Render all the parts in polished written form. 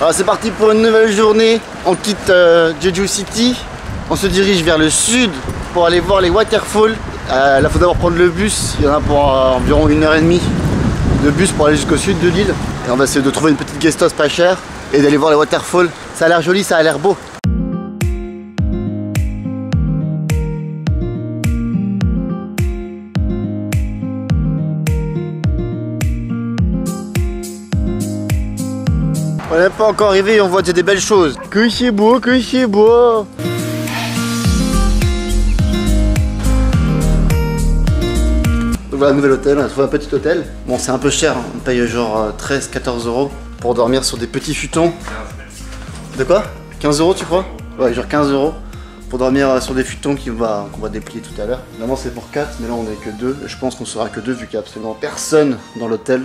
Alors c'est parti pour une nouvelle journée. On quitte Jeju City. On se dirige vers le sud pour aller voir les waterfalls. Là il faut d'abord prendre le bus. Il y en a pour environ 1h30 de bus pour aller jusqu'au sud de l'île. Et on va essayer de trouver une petite guest house pas chère et d'aller voir les waterfalls. Ça a l'air joli, ça a l'air beau. On n'est pas encore arrivé et on voit des belles choses. Que c'est beau, que c'est beau. Donc voilà, nouvel hôtel, on a trouvé un petit hôtel. Bon, c'est un peu cher, on paye genre 13-14 € pour dormir sur des petits futons. De quoi? 15 € tu crois? Ouais, genre 15 € pour dormir sur des futons qu'on va déplier tout à l'heure. Normalement c'est pour 4, mais là on est que 2. Et je pense qu'on sera que 2 vu qu'il n'y a absolument personne dans l'hôtel.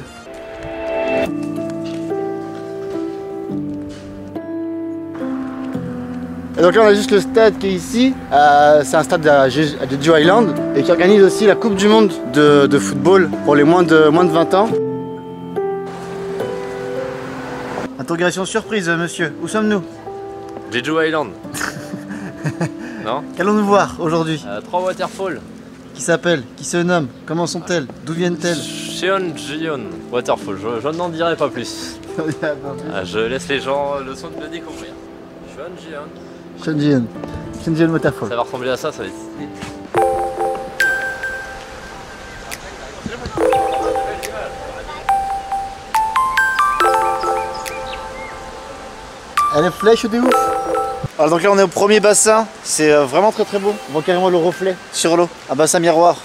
Et donc là on a juste le stade qui est ici, c'est un stade à Jeju Island et qui organise aussi la Coupe du Monde de football pour les moins de 20 ans. Interrogation surprise monsieur, où sommes-nous? Jeju Island. Non? Qu'allons-nous voir aujourd'hui? 3 waterfalls. Qui s'appellent? Qui se nomment? Comment sont-elles? D'où viennent-elles? Cheonjeon Waterfall, je n'en dirai pas plus. Je laisse les gens le soin de le découvrir. Cheonjeon Waterfall. Ça va ressembler à ça va être stylé. Elle est flèche de ouf. Alors donc là on est au premier bassin, c'est vraiment très beau. On voit carrément le reflet sur l'eau, un bassin miroir.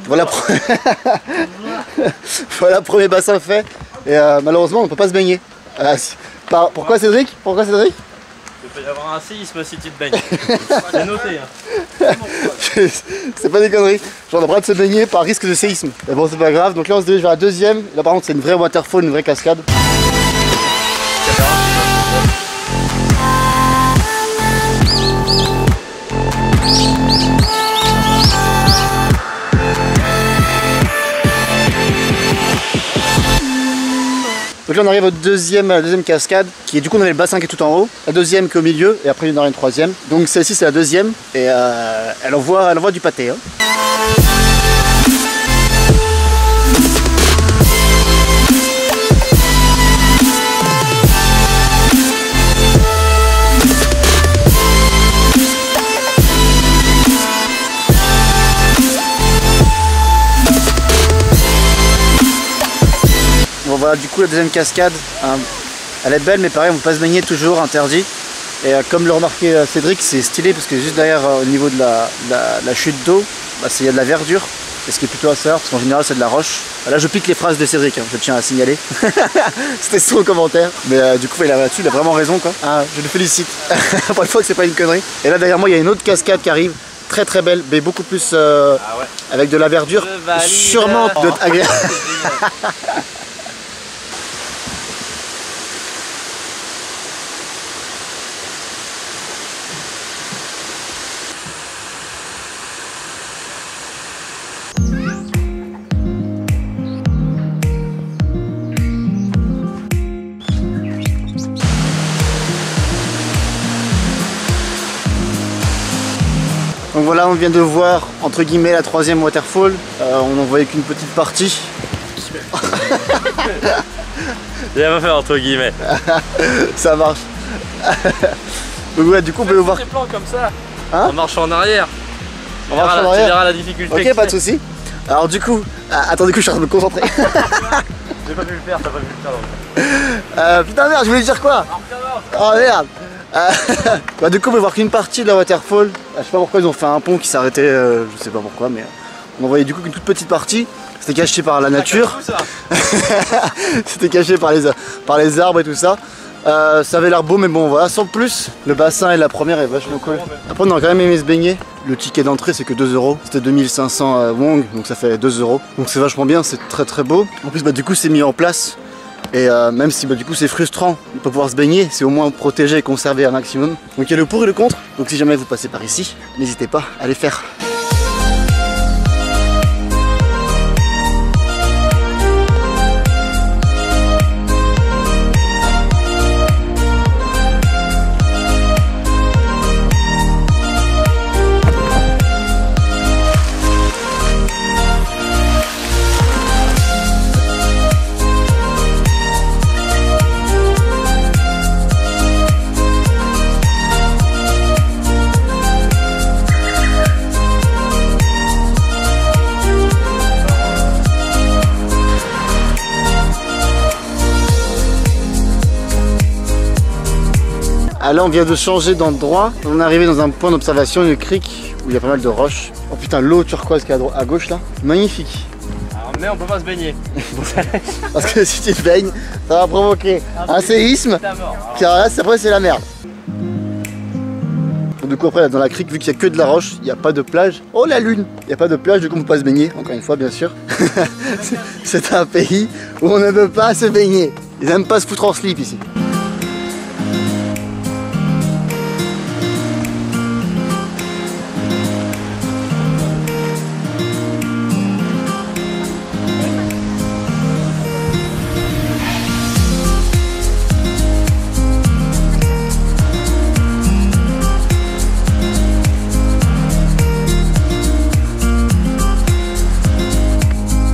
Voilà, voilà, premier bassin fait. Et malheureusement, on ne peut pas se baigner. Pourquoi Cédric? Pourquoi Cédric? Il peut y avoir un séisme si tu te baignes. C'est noté. Hein. C'est pas des conneries. Genre, on a le droit de se baigner par risque de séisme. Mais bon, c'est pas grave. Donc là, on se dirige vers la deuxième. Là, par contre, c'est une vraie waterfall, une vraie cascade. Donc là on arrive à la deuxième cascade qui est du coup on avait le bassin qui est tout en haut, la deuxième qui est au milieu et après il y en aura une troisième. Donc celle-ci c'est la deuxième et elle envoie du pâté. Hein. Bon voilà du coup la deuxième cascade, elle est belle mais pareil on ne peut pas se baigner toujours, interdit. Et comme le remarquait Cédric, c'est stylé parce que juste derrière au niveau de la chute d'eau, il y a de la verdure. Et ce qui est plutôt assez rare parce qu'en général c'est de la roche. Là je pique les phrases de Cédric, hein, je tiens à signaler. C'était son commentaire. Mais du coup là-dessus il a vraiment raison quoi. Ah, je le félicite. Pour une fois que c'est pas une connerie. Et là derrière moi il y a une autre cascade qui arrive. Très très belle, mais beaucoup plus avec de la verdure. Sûrement agréable. Donc voilà, on vient de voir entre guillemets la troisième waterfall. On n'en voyait qu'une petite partie. J'ai pas fait entre guillemets. Ça marche. Donc ouais, du coup on peut voir. Des plans comme ça. Hein, on marche en arrière. On marche en arrière. Tu verras la difficulté. Ok, pas de soucis. Alors du coup, attends, du coup je suis en train de me concentrer. J'ai pas pu le faire, t'as pas pu le faire. Putain merde, je voulais dire quoi? Oh merde. Bah du coup on peut voir qu'une partie de la waterfall. Je sais pas pourquoi ils ont fait un pont qui s'arrêtait, je sais pas pourquoi, mais On voyait du coup qu'une toute petite partie, c'était caché par la nature. C'était caché par les arbres et tout ça. Ça avait l'air beau, mais bon voilà, sans plus. Le bassin et la première est vachement cool. Après on a quand même aimé se baigner. Le ticket d'entrée c'est que 2 €. C'était 2500 won, donc ça fait 2 €. Donc c'est vachement bien, c'est très très beau. En plus du coup c'est mis en place. Et même si du coup c'est frustrant de ne pas pouvoir se baigner, c'est au moins protégé et conservé un maximum. Donc il y a le pour et le contre. Donc si jamais vous passez par ici, n'hésitez pas à les faire. Ah, là on vient de changer d'endroit, on est arrivé dans un point d'observation, une crique où il y a pas mal de roches. Oh putain, l'eau turquoise qui est à gauche là, magnifique. Alors, mais on peut pas se baigner. Parce que si tu te baignes, ça va provoquer un séisme, car là après c'est la merde. Du coup après dans la crique, vu qu'il n'y a que de la roche, il n'y a pas de plage. Oh la lune, il n'y a pas de plage, du coup on ne peut pas se baigner, encore une fois bien sûr. C'est un pays où on ne peut pas se baigner. Ils n'aiment pas se foutre en slip ici.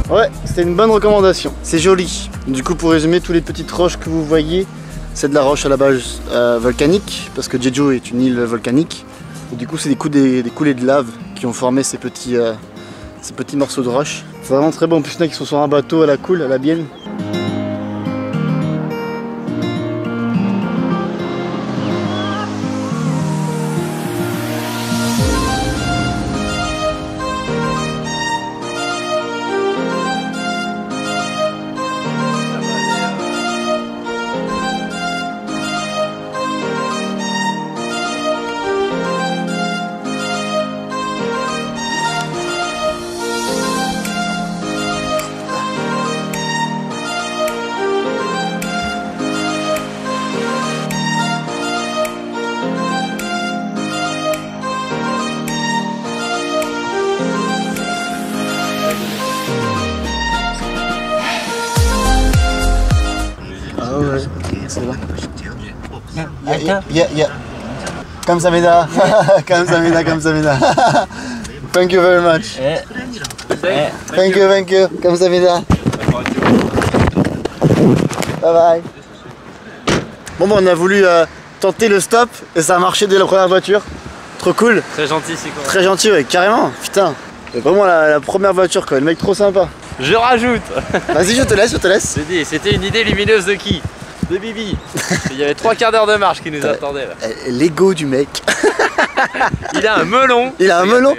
Ouais, c'était une bonne recommandation. C'est joli. Du coup, pour résumer, toutes les petites roches que vous voyez, c'est de la roche à la base volcanique, parce que Jeju est une île volcanique. Et du coup, c'est des coulées de lave qui ont formé ces petits morceaux de roche. C'est vraiment très bon. En plus, il y en a qui sont sur un bateau à la cool, à la bienne. Yeah. 감사합니다. 감사합니다. Thank you very much. Thank you. 감사합니다. Bye bye. Bon, on a voulu tenter le stop et ça a marché dès la première voiture. Trop cool. Très gentil, c'est quoi. Très gentil, ouais, carrément. Putain. C'est vraiment la première voiture quoi. Le mec trop sympa. Je rajoute. Vas-y, je te laisse. C'était une idée lumineuse de qui? De Bibi. Il y avait 3/4 d'heure de marche qui nous attendait là. L'ego du mec. Il a un melon. Il a un melon.